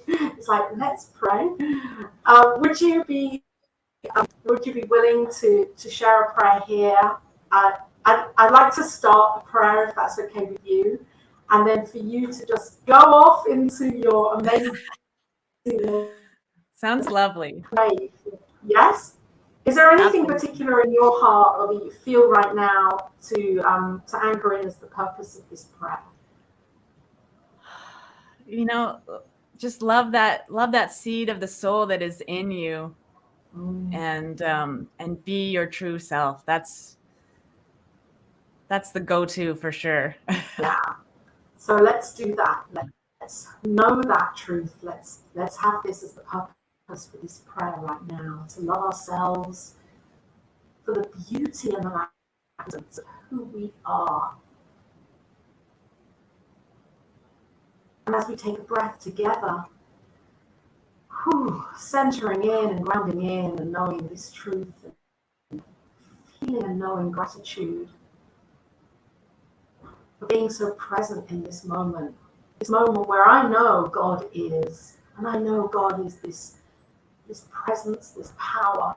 It's like, let's pray. Would you be willing to share a prayer here? I'd like to start the prayer, if that's okay with you, and then for you to just go off into your amazing. Sounds lovely. Pray. Yes. Is there anything particular in your heart or that you feel right now to anchor in as the purpose of this prayer? You know, just love that seed of the soul that is in you. And be your true self. That's the go-to for sure. Yeah. So let's do that. Let's know that truth. Let's have this as the purpose for this prayer right now, to love ourselves for the beauty and the magnificence of who we are. And as we take a breath together, centering in and grounding in and knowing this truth, and feeling and knowing gratitude for being so present in this moment where I know God is, and I know God is this presence, this power,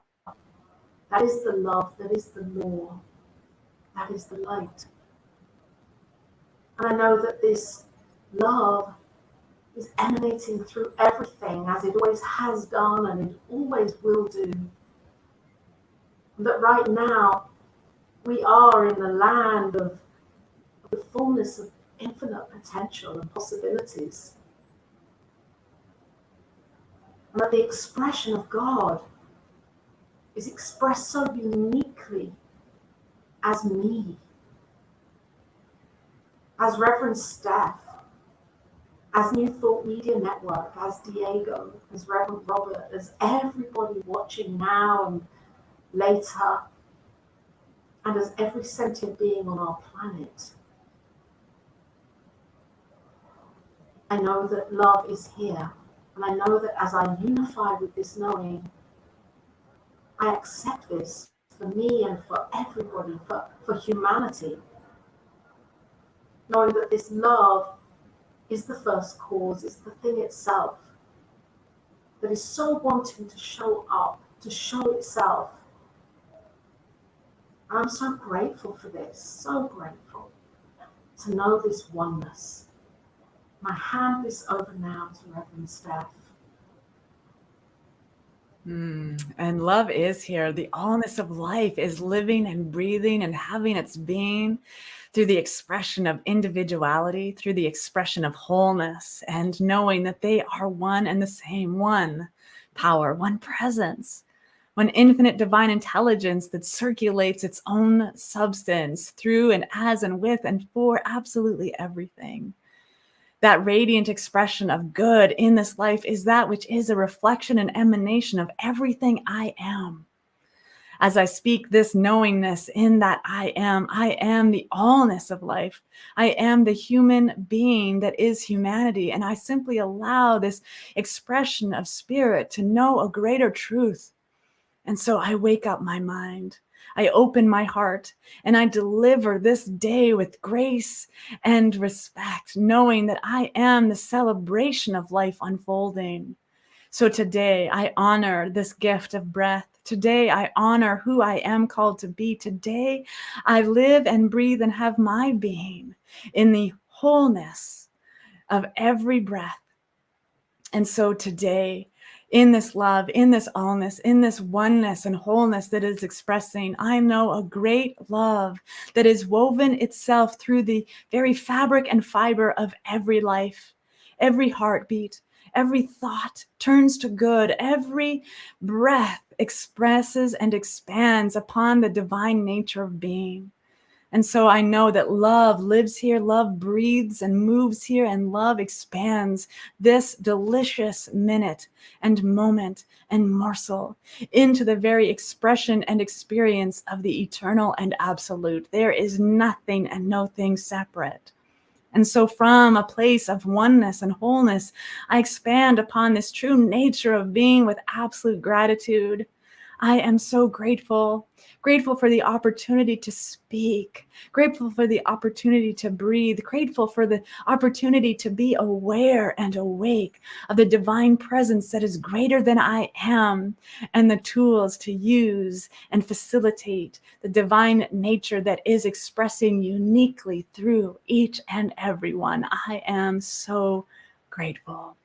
that is the love, that is the law, that is the light. And I know that this love is emanating through everything, as it always has done and it always will do. But right now, we are in the land of the fullness of infinite potential and possibilities. And that the expression of God is expressed so uniquely as me, as Reverend Steph, as New Thought Media Network, as Diego, as Reverend Robert, as everybody watching now and later, and as every sentient being on our planet. I know that love is here, and I know that as I unify with this knowing, I accept this for me and for everybody, for humanity. Knowing that this love is the first cause, is the thing itself that is so wanting to show up, to show itself. I'm so grateful for this, so grateful to know this oneness. I hand this over now to Reverend Steph. And love is here. The allness of life is living and breathing and having its being through the expression of individuality, through the expression of wholeness, and knowing that they are one and the same, one power, one presence, one infinite divine intelligence that circulates its own substance through and as and with and for absolutely everything. That radiant expression of good in this life is that which is a reflection and emanation of everything I am. As I speak this knowingness in that I am the allness of life. I am the human being that is humanity. And I simply allow this expression of spirit to know a greater truth. And so I wake up my mind. I open my heart and I deliver this day with grace and respect, knowing that I am the celebration of life unfolding. So today I honor this gift of breath. Today I honor who I am called to be. Today I live and breathe and have my being in the wholeness of every breath. And so today, in this love, in this allness, in this oneness and wholeness that is expressing, I know a great love that is woven itself through the very fabric and fiber of every life, every heartbeat, every thought turns to good, every breath expresses and expands upon the divine nature of being. And so I know that love lives here, love breathes and moves here, and love expands this delicious minute and moment and morsel into the very expression and experience of the eternal and absolute. There is nothing and no thing separate. And so from a place of oneness and wholeness, I expand upon this true nature of being with absolute gratitude. I am so grateful for the opportunity to speak, grateful for the opportunity to breathe, grateful for the opportunity to be aware and awake of the divine presence that is greater than I am, and the tools to use and facilitate the divine nature that is expressing uniquely through each and every one. I am so grateful.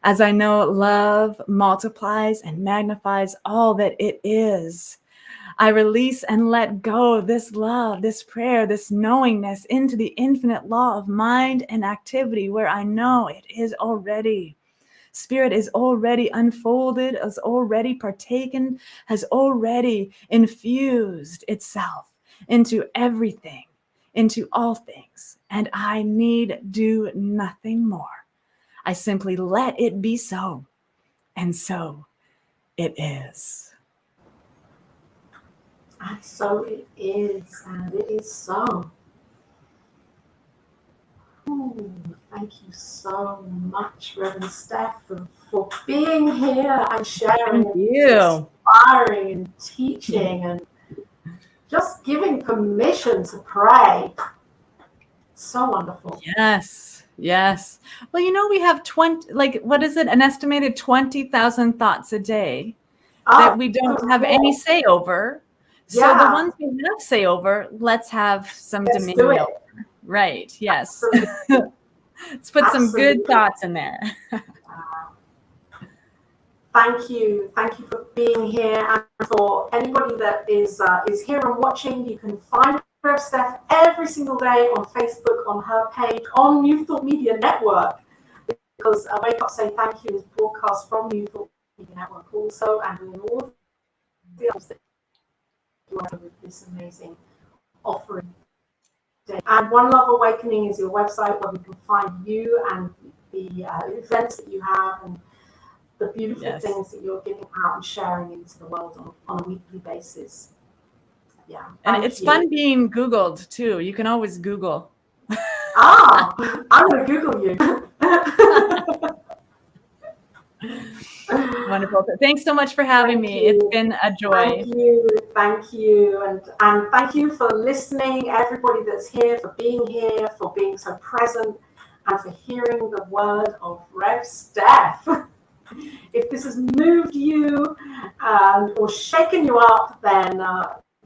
As I know love multiplies and magnifies all that it is, I release and let go this love, this prayer, this knowingness into the infinite law of mind and activity, where I know it is already. Spirit is already unfolded, is already partaken, has already infused itself into everything, into all things, and I need do nothing more. I simply let it be so, and so it is. And so it is, and it is so. Ooh, thank you so much, Reverend Steph, for being here and sharing, Thank you. And inspiring and teaching and just giving permission to pray. So wonderful. Yes. Well, we have an estimated 20,000 thoughts a day that we don't have any say over. So the ones we have say over, let's have some dominion over. Right. Yes. Let's put some good thoughts in there. Thank you for being here, and for anybody that is here and watching. You can find Rev Steph every single day on Facebook, on her page, on New Thought Media Network, because Wake Up Say Thankyou is broadcast from New Thought Media Network also, and in all the others that you are with this amazing offering. And One Love Awakening is your website where we can find you and the events that you have and the beautiful things that you're giving out and sharing into the world on a weekly basis. Yeah. And it's fun being Googled too. You can always Google. I'm going to Google you. Wonderful. Thanks so much for having me. It's been a joy. Thank you. thank you. And thank you for listening, everybody that's here, for being so present, and for hearing the word of Rev Steph. If this has moved you or shaken you up, then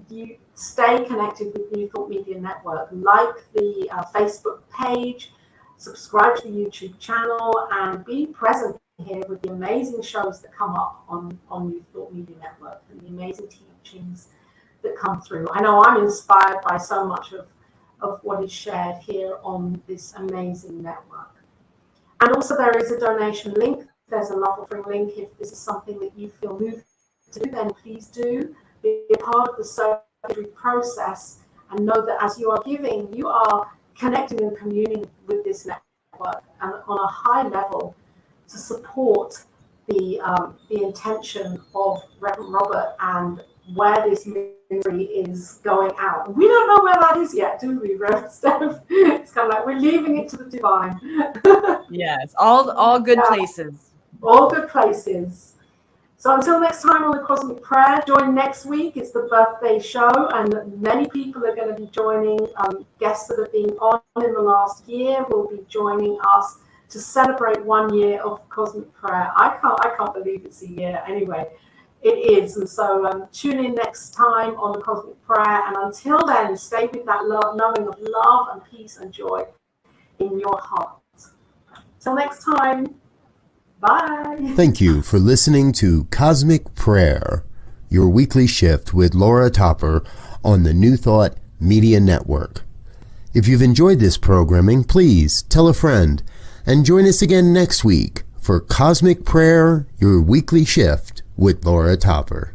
you stay connected with New Thought Media Network. Like the Facebook page, subscribe to the YouTube channel, and be present here with the amazing shows that come up on New Thought Media Network and the amazing teachings that come through. I know I'm inspired by so much of what is shared here on this amazing network. And also there is a donation link. There's a love offering link. If this is something that you feel moved to do, then please do be a part of the surgery process, and know that as you are giving, you are connecting and communing with this network, and on a high level to support the intention of Reverend Robert and where this ministry is going out. We don't know where that is yet, do we, Rev Steph? It's kind of like we're leaving it to the divine. Yes, all good places. All good places. So until next time on the Cosmic Prayer, join next week. It's the birthday show, and many people are going to be joining. Guests that have been on in the last year will be joining us to celebrate 1 year of Cosmic Prayer. I can't believe it's a year. Anyway, it is. And so tune in next time on the Cosmic Prayer. And until then, stay with that love, knowing of love and peace and joy in your heart. Till next time. Bye. Thank you for listening to Cosmic Prayer, your weekly shift with Laura Topper on the New Thought Media Network. If you've enjoyed this programming, please tell a friend and join us again next week for Cosmic Prayer, your weekly shift with Laura Topper.